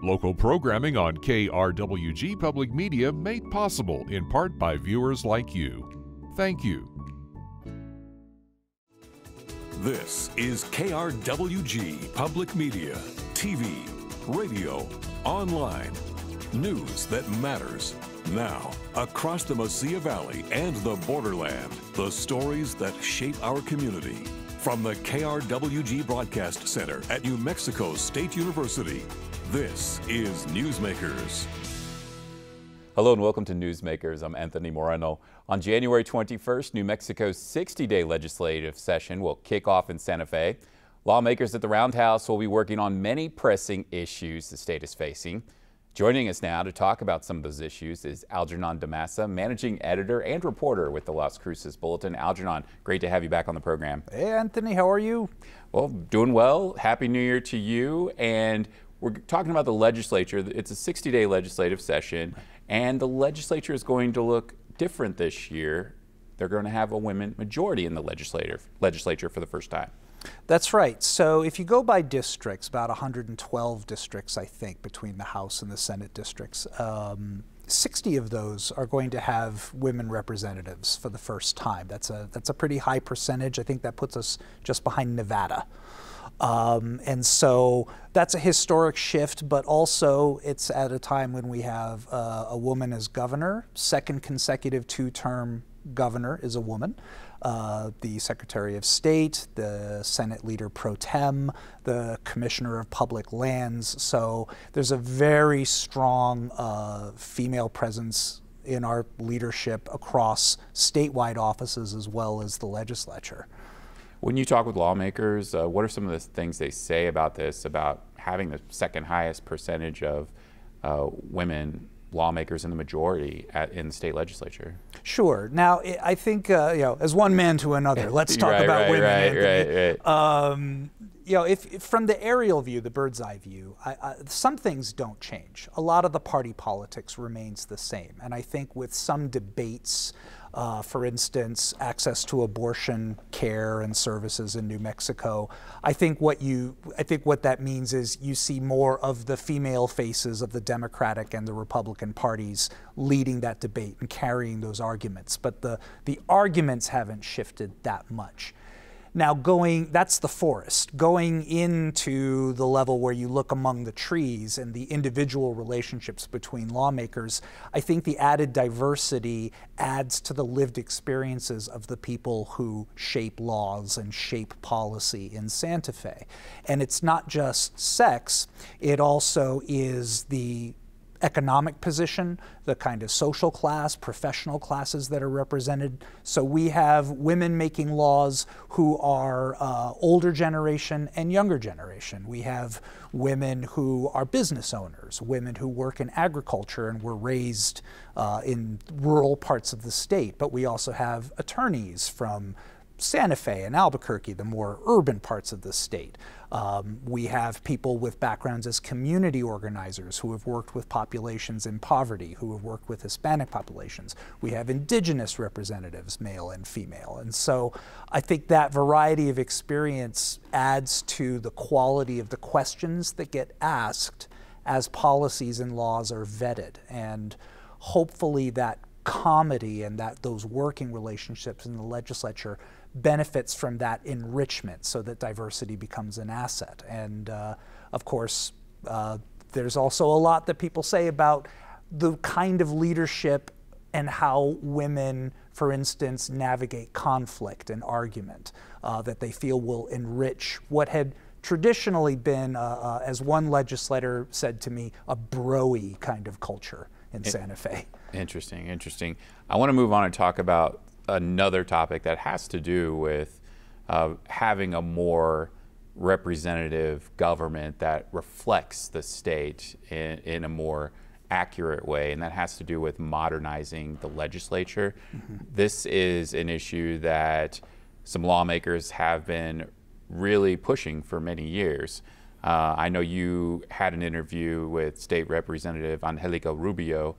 Local programming on KRWG Public Media made possible in part by viewers like you. Thank you. This is KRWG Public Media, TV, radio, online, news that matters. Now, across the Mesilla Valley and the borderland, the stories that shape our community. From the KRWG Broadcast Center at New Mexico State University, this is Newsmakers. Hello and welcome to Newsmakers. I'm Anthony Moreno. On January 21st, New Mexico's 60-day legislative session will kick off in Santa Fe. Lawmakers at the Roundhouse will be working on many pressing issues the state is facing. Joining us now to talk about some of those issues is Algernon D'Ammassa, managing editor and reporter with the Las Cruces Bulletin. Algernon, great to have you back on the program. Hey, Anthony, how are you? Well, doing well. Happy New Year to you. And we're talking about the legislature. It's a 60-day legislative session, and the legislature is going to look different this year. They're going to have a women majority in the legislature for the first time. That's right. So if you go by districts, about 112 districts, I think, between the House and the Senate districts, 60 of those are going to have women representatives for the first time. That's a pretty high percentage. I think that puts us just behind Nevada. And so that's a historic shift, but also it's at a time when we have a woman as governor. Second consecutive two-term governor is a woman. The Secretary of State, the Senate Leader Pro Tem, the Commissioner of Public Lands. So there's a very strong female presence in our leadership across statewide offices as well as the legislature. When you talk with lawmakers, what are some of the things they say about this, about having the second highest percentage of women lawmakers in the majority in the state legislature? Sure. Now, I think, as one man to another, let's talk about women. Right. If from the aerial view, the bird's eye view, some things don't change. A lot of the party politics remains the same. And I think with some debates, for instance, access to abortion care and services in New Mexico, I think what that means is you see more of the female faces of the Democratic and the Republican parties leading that debate and carrying those arguments. But the arguments haven't shifted that much. Now that's the forest. Going into the level where you look among the trees and the individual relationships between lawmakers, I think the added diversity adds to the lived experiences of the people who shape laws and shape policy in Santa Fe. And it's not just sex, it also is the economic position, the kind of social class, professional classes that are represented. So we have women making laws who are older generation and younger generation. We have women who are business owners, women who work in agriculture and were raised in rural parts of the state. But we also have attorneys from Santa Fe and Albuquerque, the more urban parts of the state. We have people with backgrounds as community organizers who have worked with populations in poverty, who have worked with Hispanic populations. We have indigenous representatives, male and female. And so I think that variety of experience adds to the quality of the questions that get asked as policies and laws are vetted. And hopefully that comedy and those working relationships in the legislature benefits from that enrichment so that diversity becomes an asset. And of course, there's also a lot that people say about the kind of leadership and how women, for instance, navigate conflict and argument that they feel will enrich what had traditionally been, as one legislator said to me, a bro-y kind of culture in Santa Fe. Interesting. I want to move on and talk about another topic that has to do with having a more representative government that reflects the state in a more accurate way, and that has to do with modernizing the legislature. Mm-hmm. This is an issue that some lawmakers have been really pushing for many years. I know you had an interview with State Representative Angelica Rubio,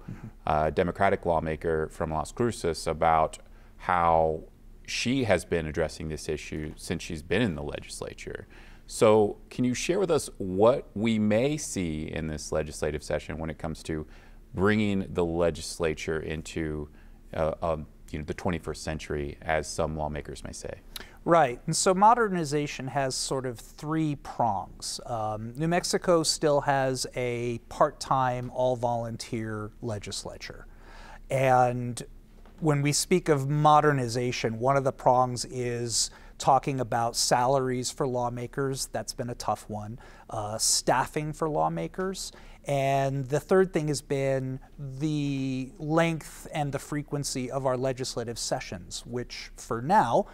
a Democratic lawmaker from Las Cruces, about how she has been addressing this issue since she's been in the legislature. So can you share with us what we may see in this legislative session when it comes to bringing the legislature into the 21st century, as some lawmakers may say? Right, and so modernization has sort of three prongs. New Mexico still has a part-time, all-volunteer legislature. And when we speak of modernization, one of the prongs is talking about salaries for lawmakers. That's been a tough one. Staffing for lawmakers. And the third thing has been the length and the frequency of our legislative sessions, which for now,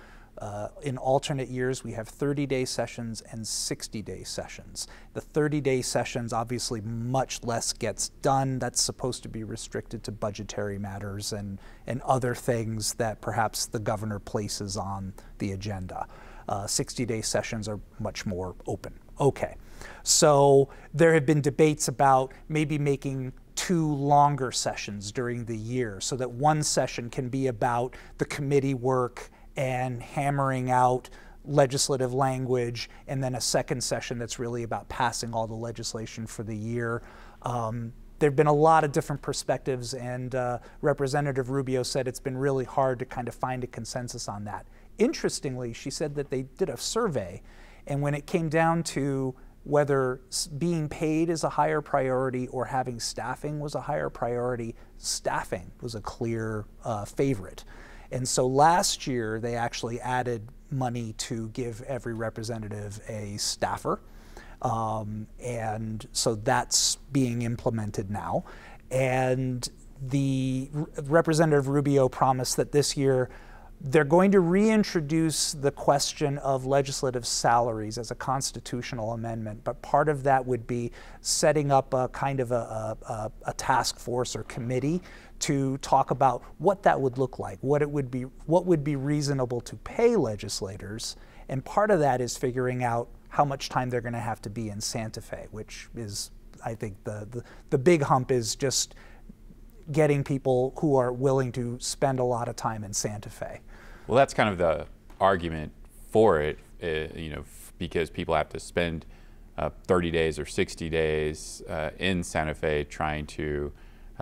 in alternate years, we have 30-day sessions and 60-day sessions. The 30-day sessions, obviously much less gets done. That's supposed to be restricted to budgetary matters and other things that perhaps the governor places on the agenda. 60-day sessions are much more open. Okay, so there have been debates about maybe making 2 longer sessions during the year so that one session can be about the committee work and hammering out legislative language, and then a second session that's really about passing all the legislation for the year. There have been a lot of different perspectives, and Representative Rubio said it's been really hard to kind of find a consensus on that. Interestingly, she said that they did a survey, and when it came down to whether being paid is a higher priority or having staffing was a higher priority, staffing was a clear favorite. And so last year, they actually added money to give every representative a staffer. And so that's being implemented now. And the Representative Rubio promised that this year, they're going to reintroduce the question of legislative salaries as a constitutional amendment, but part of that would be setting up a kind of a task force or committee to talk about what that would look like, what would be reasonable to pay legislators, and part of that is figuring out how much time they're going to have to be in Santa Fe, which is, I think, the big hump is just getting people who are willing to spend a lot of time in Santa Fe. Well, that's kind of the argument for it, because people have to spend 30 days or 60 days in Santa Fe trying to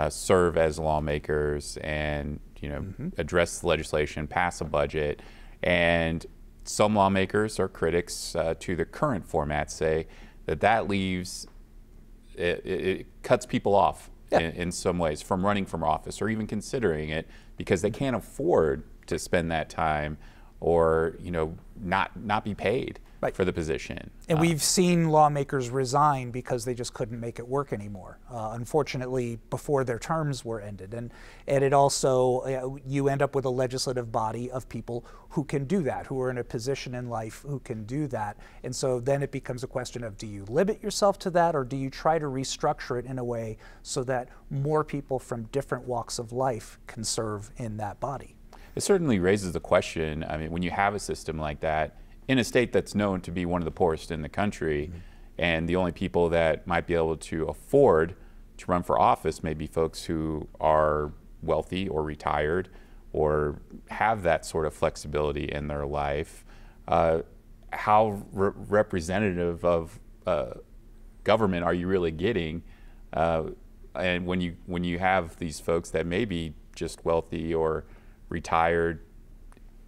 serve as lawmakers and address the legislation, pass a budget. And some lawmakers or critics to the current format say that leaves, it cuts people off in some ways from running for office or even considering it, because they can't afford to spend that time or not be paid for the position. And we've seen lawmakers resign because they just couldn't make it work anymore, unfortunately, before their terms were ended. And it also, you end up with a legislative body of people who can do that, who are in a position in life who can do that. And so then it becomes a question of, do you limit yourself to that, or do you try to restructure it in a way so that more people from different walks of life can serve in that body? It certainly raises the question, I mean, when you have a system like that, in a state that's known to be one of the poorest in the country, and the only people that might be able to afford to run for office may be folks who are wealthy or retired or have that sort of flexibility in their life, how representative of government are you really getting? And when you have these folks that may be just wealthy or retired,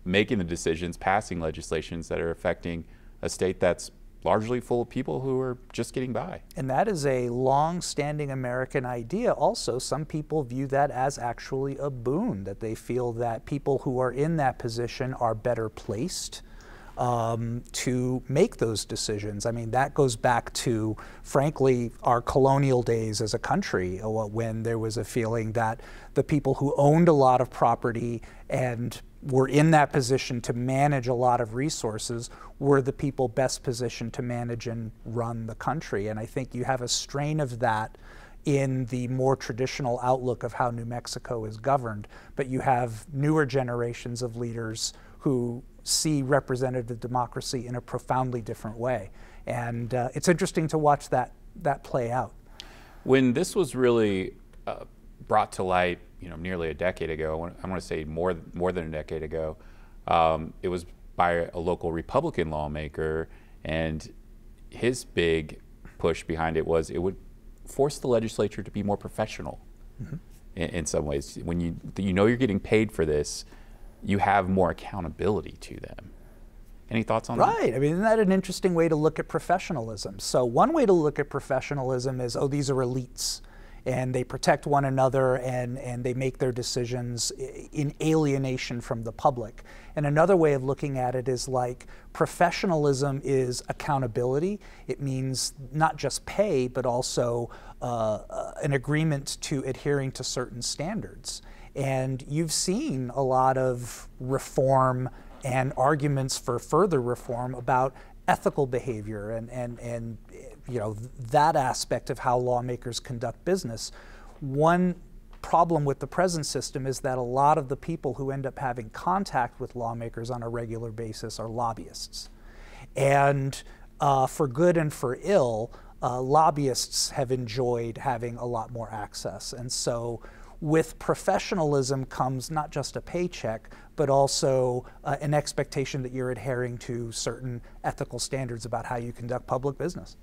making the decisions, passing legislations that are affecting a state that's largely full of people who are just getting by. And that is a long-standing American idea. Also, some people view that as actually a boon, that they feel that people who are in that position are better placed to make those decisions. I mean, that goes back to, frankly, our colonial days as a country, when there was a feeling that the people who owned a lot of property and were in that position to manage a lot of resources were the people best positioned to manage and run the country. And I think you have a strain of that in the more traditional outlook of how New Mexico is governed, but you have newer generations of leaders who see representative democracy in a profoundly different way. And it's interesting to watch that play out. When this was really brought to light, nearly a decade ago, I want to say more than a decade ago, it was by a local Republican lawmaker, and his big push behind it was it would force the legislature to be more professional in some ways. When you know you're getting paid for this, you have more accountability to them. Any thoughts on that? Right. I mean, isn't that an interesting way to look at professionalism? So one way to look at professionalism is, oh, these are elites, and they protect one another, and they make their decisions in alienation from the public. And another way of looking at it is like professionalism is accountability. It means not just pay, but also an agreement to adhering to certain standards. And you've seen a lot of reform and arguments for further reform about ethical behavior and you know, that aspect of how lawmakers conduct business. One problem with the present system is that a lot of the people who end up having contact with lawmakers on a regular basis are lobbyists. And for good and for ill, lobbyists have enjoyed having a lot more access. And so with professionalism comes not just a paycheck, but also an expectation that you're adhering to certain ethical standards about how you conduct public business.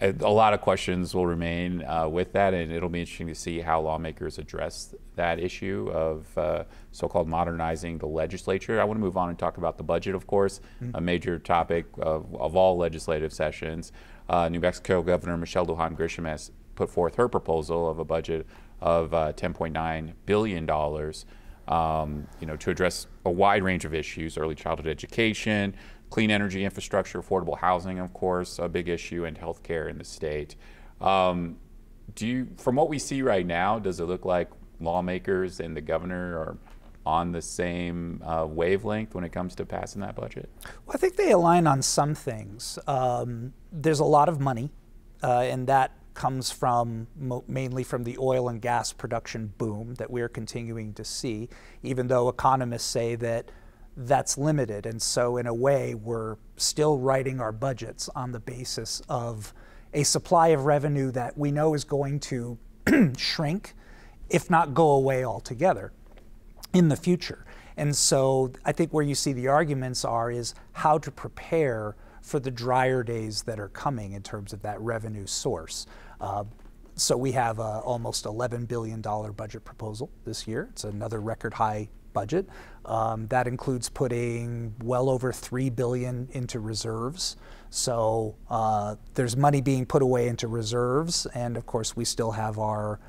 A lot of questions will remain with that, and it'll be interesting to see how lawmakers address that issue of so-called modernizing the legislature. I want to move on and talk about the budget, of course, a major topic of all legislative sessions. New Mexico Governor Michelle Lujan Grisham has put forth her proposal of a budget of $10.9 billion, you know, to address a wide range of issues: early childhood education, clean energy infrastructure, affordable housing, of course, a big issue, and healthcare in the state. From what we see right now, does it look like lawmakers and the governor are on the same wavelength when it comes to passing that budget? Well, I think they align on some things. There's a lot of money, and that comes from mainly from the oil and gas production boom that we're continuing to see, even though economists say that that's limited. And so in a way, we're still writing our budgets on the basis of a supply of revenue that we know is going to shrink, if not go away altogether in the future. And so I think where you see the arguments is how to prepare for the drier days that are coming in terms of that revenue source. So we have a almost $11 billion budget proposal this year. It's another record high budget. That includes putting well over $3 billion into reserves. So there's money being put away into reserves, and of course we still have our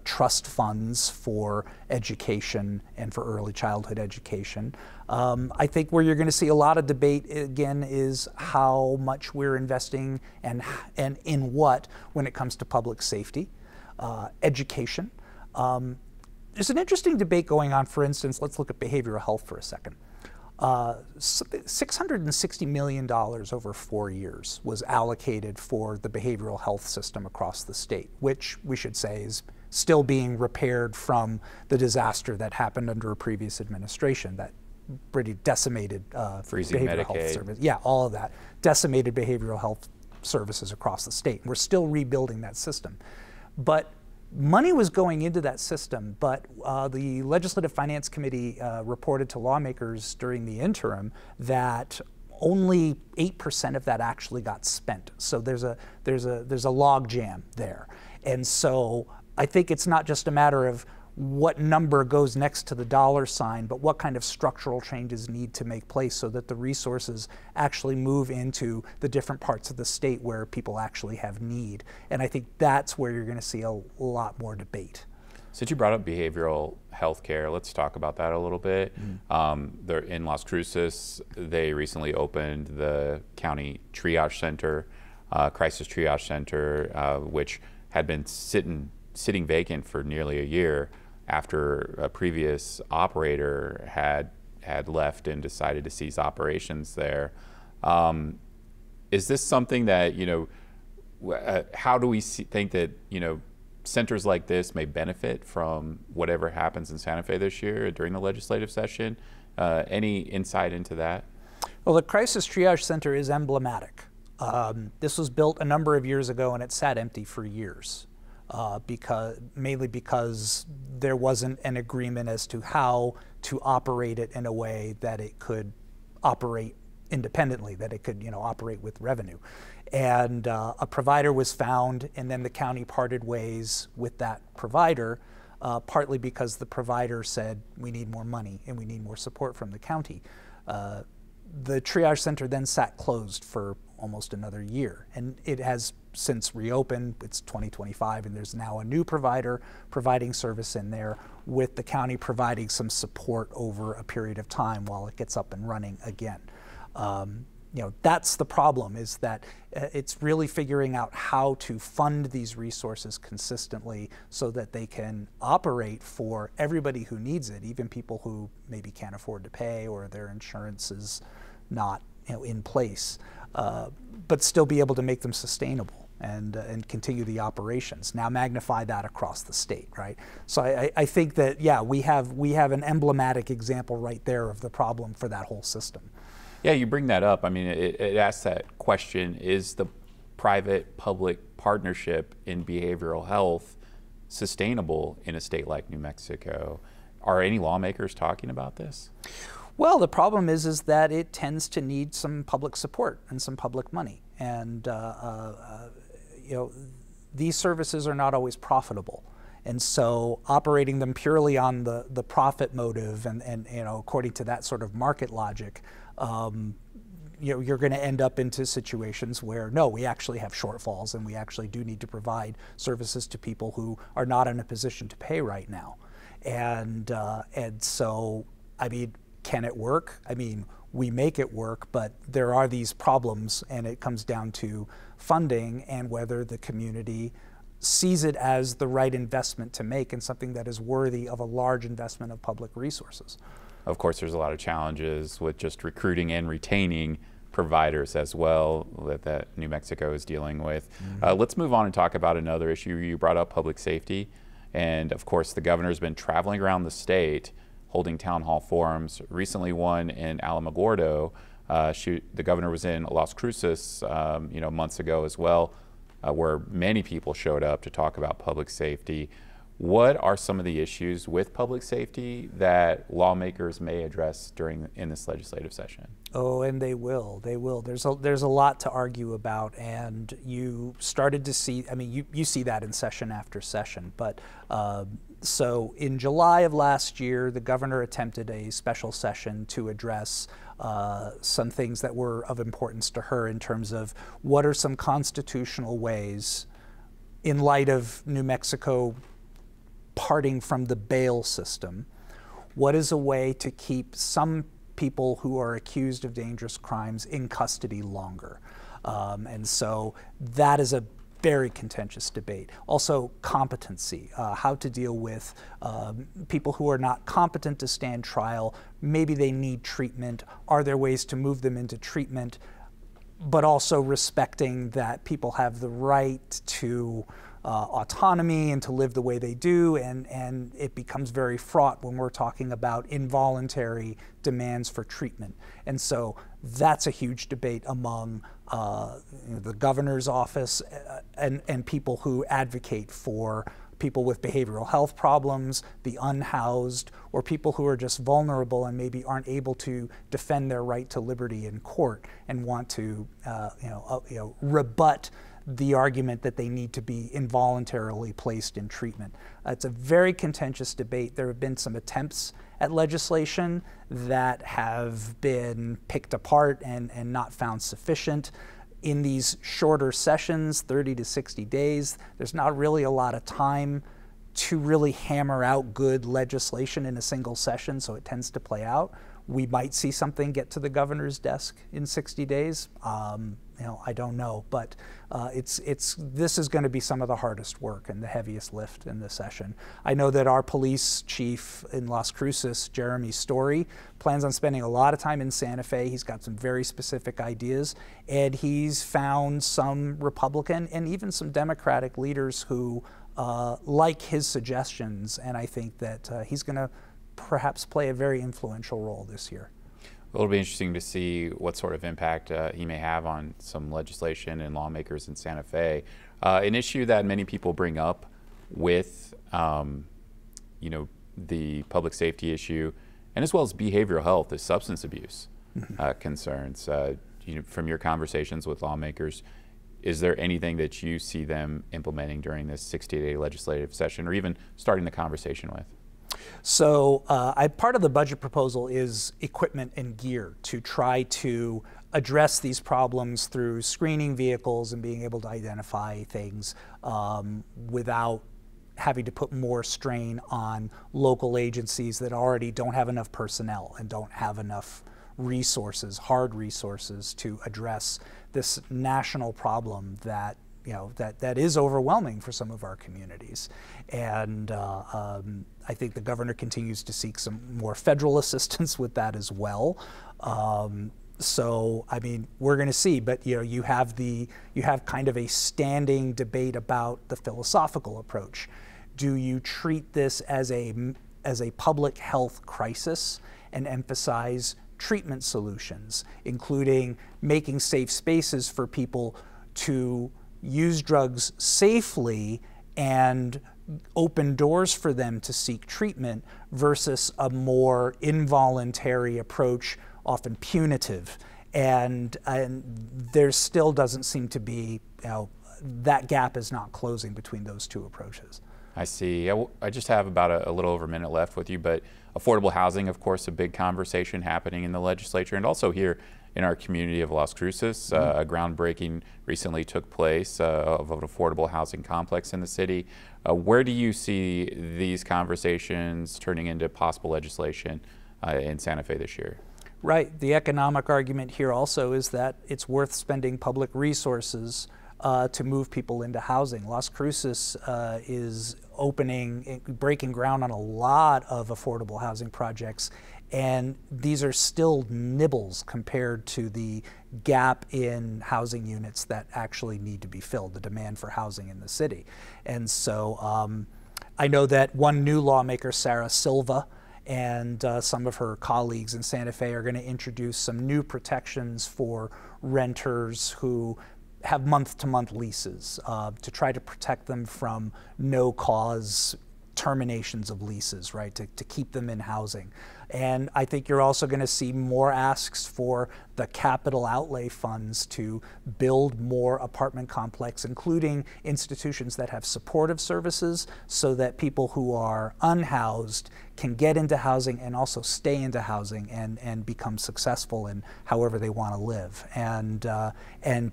trust funds for education and for early childhood education. I think where you're going to see a lot of debate again is how much we're investing and in what when it comes to public safety, education. There's an interesting debate going on. For instance, let's look at behavioral health for a second. $660 million over 4 years was allocated for the behavioral health system across the state, which we should say is still being repaired from the disaster that happened under a previous administration that pretty decimated freezing behavioral Medicaid. health service. Yeah, all of that. Decimated behavioral health services across the state. We're still rebuilding that system. But money was going into that system, but the Legislative Finance Committee reported to lawmakers during the interim that only 8% of that actually got spent. So there's a log jam there. And so I think it's not just a matter of what number goes next to the dollar sign, but what kind of structural changes need to make place so that the resources actually move into the different parts of the state where people actually have need. And I think that's where you're going to see a lot more debate. Since you brought up behavioral health care, let's talk about that a little bit. They're in Las Cruces. They recently opened the county triage center, crisis triage center, which had been sitting vacant for nearly a year after a previous operator had left and decided to cease operations there. Is this something that, how do we think that, centers like this may benefit from whatever happens in Santa Fe this year during the legislative session? Any insight into that? Well, the Crisis Triage Center is emblematic. This was built a number of years ago and it sat empty for years. Mainly because there wasn't an agreement as to how to operate it in a way that it could operate independently, that it could operate with revenue. And a provider was found, and then the county parted ways with that provider, partly because the provider said, we need more money and we need more support from the county. The triage center then sat closed for almost another year, and it has since reopened. It's 2025, and there's now a new provider providing service in there, with the county providing some support over a period of time while it gets up and running again. You know, that's the problem, is that it's really figuring out how to fund these resources consistently so that they can operate for everybody who needs it, even people who maybe can't afford to pay or their insurance is not, you know, in place, but still be able to make them sustainable and continue the operations. Now magnify that across the state, right? So I think that, yeah, we have an emblematic example right there of the problem for that whole system. Yeah, you bring that up. I mean, it asks that question, is the private-public partnership in behavioral health sustainable in a state like New Mexico? Are any lawmakers talking about this? Well, the problem is that it tends to need some public support and some public money. And, you know, these services are not always profitable. And so operating them purely on the profit motive and you know, according to that sort of market logic, you know, you're going to end up into situations where, no, we actually have shortfalls and we actually do need to provide services to people who are not in a position to pay right now. And so, I mean, can it work? I mean, we make it work, but there are these problems, and it comes down to funding and whether the community sees it as the right investment to make and something that is worthy of a large investment of public resources. Of course, there's a lot of challenges with just recruiting and retaining providers as well that New Mexico is dealing with. Mm-hmm. Let's move on and talk about another issue. You brought up public safety, and of course the governor's been traveling around the state holding town hall forums. Recently one in Alamogordo. The governor was in Las Cruces you know, months ago as well, where many people showed up to talk about public safety. What are some of the issues with public safety that lawmakers may address in this legislative session? Oh, and they will. They will. There's a lot to argue about, and you started to see. I mean, you see that in session after session. But so in July of last year, the governor attempted a special session to address some things that were of importance to her in terms of what are some constitutional ways, in light of New Mexico parting from the bail system, what is a way to keep some people who are accused of dangerous crimes in custody longer? And so that is a very contentious debate. Also, competency, how to deal with people who are not competent to stand trial. Maybe they need treatment. Are there ways to move them into treatment, but also respecting that people have the right to autonomy and to live the way they do, and it becomes very fraught when we're talking about involuntary demands for treatment. And so that's a huge debate among the governor's office and people who advocate for people with behavioral health problems, the unhoused, or people who are just vulnerable and maybe aren't able to defend their right to liberty in court and want to rebut the argument that they need to be involuntarily placed in treatment. It's a very contentious debate. There have been some attempts at legislation that have been picked apart and not found sufficient. In these shorter sessions, 30 to 60 days, there's not really a lot of time to really hammer out good legislation in a single session, so it tends to play out. We might see something get to the governor's desk in 60 days. I don't know, but this is going to be some of the hardest work and the heaviest lift in the session. I know that our police chief in Las Cruces, Jeremy Story, plans on spending a lot of time in Santa Fe. He's got some very specific ideas, and he's found some Republican and even some Democratic leaders who like his suggestions, and I think that he's going to perhaps play a very influential role this year. It'll be interesting to see what sort of impact he may have on some legislation and lawmakers in Santa Fe. An issue that many people bring up with, the public safety issue, and as well as behavioral health, is substance abuse concerns. From your conversations with lawmakers, Is there anything that you see them implementing during this 60-day legislative session, or even starting the conversation with? So part of the budget proposal is equipment and gear to try to address these problems through screening vehicles and being able to identify things without having to put more strain on local agencies that already don't have enough personnel and don't have enough resources, hard resources, to address this national problem that that is overwhelming for some of our communities. And I think the governor continues to seek some more federal assistance with that as well. So I mean, we're going to see, but you have kind of a standing debate about the philosophical approach. Do you treat this as a public health crisis and emphasize treatment solutions, including making safe spaces for people to use drugs safely and open doors for them to seek treatment, versus a more involuntary approach, often punitive? And there still doesn't seem to be, that gap is not closing between those two approaches. I see. I just have about a little over a minute left with you, but affordable housing, of course, a big conversation happening in the legislature and also here in our community of Las Cruces. A groundbreaking recently took place of an affordable housing complex in the city. Where do you see these conversations turning into possible legislation in Santa Fe this year? Right. The economic argument here also is that it's worth spending public resources to move people into housing. Las Cruces is breaking ground on a lot of affordable housing projects, and these are still nibbles compared to the gap in housing units that actually need to be filled, the demand for housing in the city. And so I know that one new lawmaker, Sarah Silva, and some of her colleagues in Santa Fe are going to introduce some new protections for renters who have month-to-month leases to try to protect them from no-cause terminations of leases, right, to keep them in housing. And I think you're also going to see more asks for the capital outlay funds to build more apartment complexes, including institutions that have supportive services, so that people who are unhoused can get into housing and also stay into housing and become successful in however they want to live. And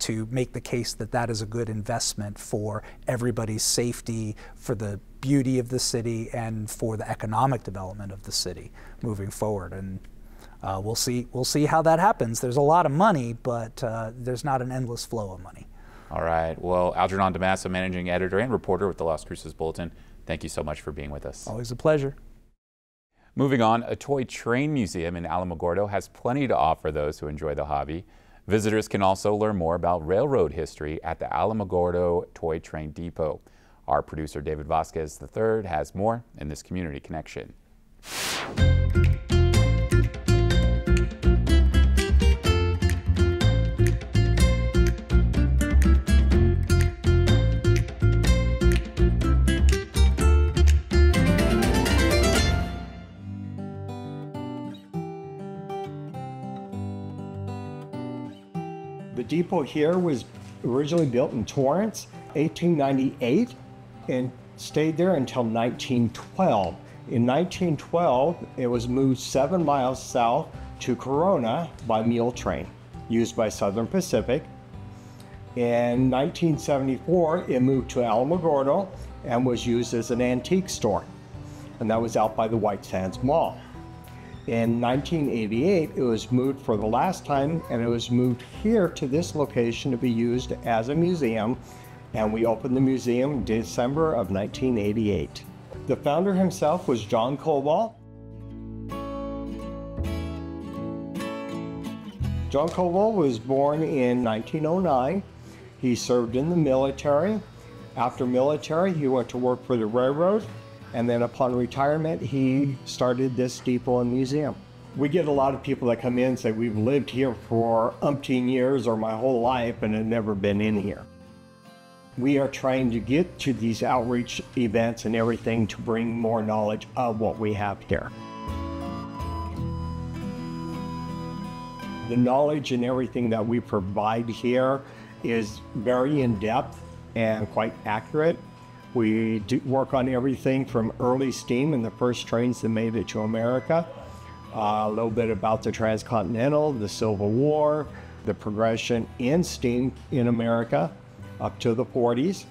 to make the case that that is a good investment for everybody's safety, for the beauty of the city, and for the economic development of the city moving forward. And we'll see how that happens. There's a lot of money, but there's not an endless flow of money. All right. Well, Algernon D'Ammassa, managing editor and reporter with the Las Cruces Bulletin, thank you so much for being with us. Always a pleasure. Moving on, a toy train museum in Alamogordo has plenty to offer those who enjoy the hobby. Visitors can also learn more about railroad history at the Alamogordo Toy Train Depot. Our producer, David Vasquez III, has more in this Community Connection. The depot here was originally built in Torrance, 1898, and stayed there until 1912. In 1912, it was moved 7 miles south to Corona by mule train, used by Southern Pacific. In 1974, it moved to Alamogordo and was used as an antique store, and that was out by the White Sands Mall. In 1988, it was moved for the last time, and it was moved here to this location to be used as a museum, and we opened the museum in December of 1988. The founder himself was John Koval. John Koval was born in 1909. He served in the military. After military, he went to work for the railroad. And then upon retirement, he started this depot and museum. We get a lot of people that come in and say, we've lived here for umpteen years or my whole life and have never been in here. We are trying to get to these outreach events and everything to bring more knowledge of what we have here. The knowledge and everything that we provide here is very in-depth and quite accurate. We do work on everything from early steam and the first trains that made it to America, a little bit about the transcontinental, the Civil War, the progression in steam in America up to the 40s.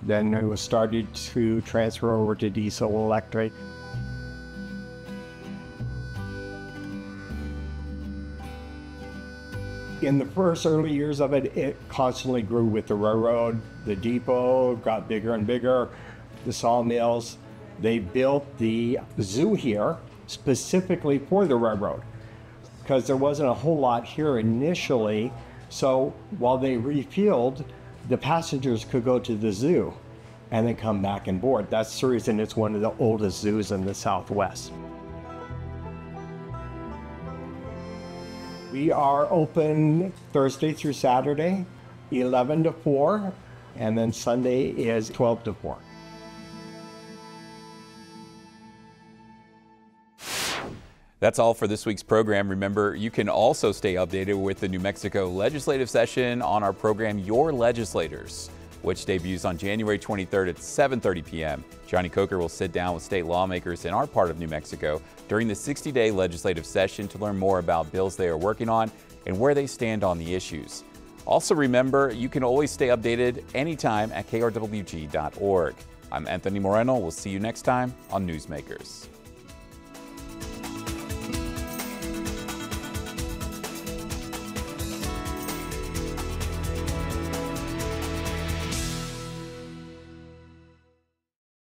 Then it was started to transfer over to diesel electric. In the first early years of it, it constantly grew with the railroad. The depot got bigger and bigger, the sawmills. They built the zoo here specifically for the railroad because there wasn't a whole lot here initially. So while they refueled, the passengers could go to the zoo and then come back and board. That's the reason it's one of the oldest zoos in the Southwest. We are open Thursday through Saturday, 11 to 4, and then Sunday is 12 to 4. That's all for this week's program. Remember, you can also stay updated with the New Mexico legislative session on our program, Your Legislators, which debuts on January 23rd at 7:30 p.m. Johnny Coker will sit down with state lawmakers in our part of New Mexico during the 60-day legislative session to learn more about bills they are working on and where they stand on the issues. Also remember, you can always stay updated anytime at krwg.org. I'm Anthony Moreno. We'll see you next time on Newsmakers.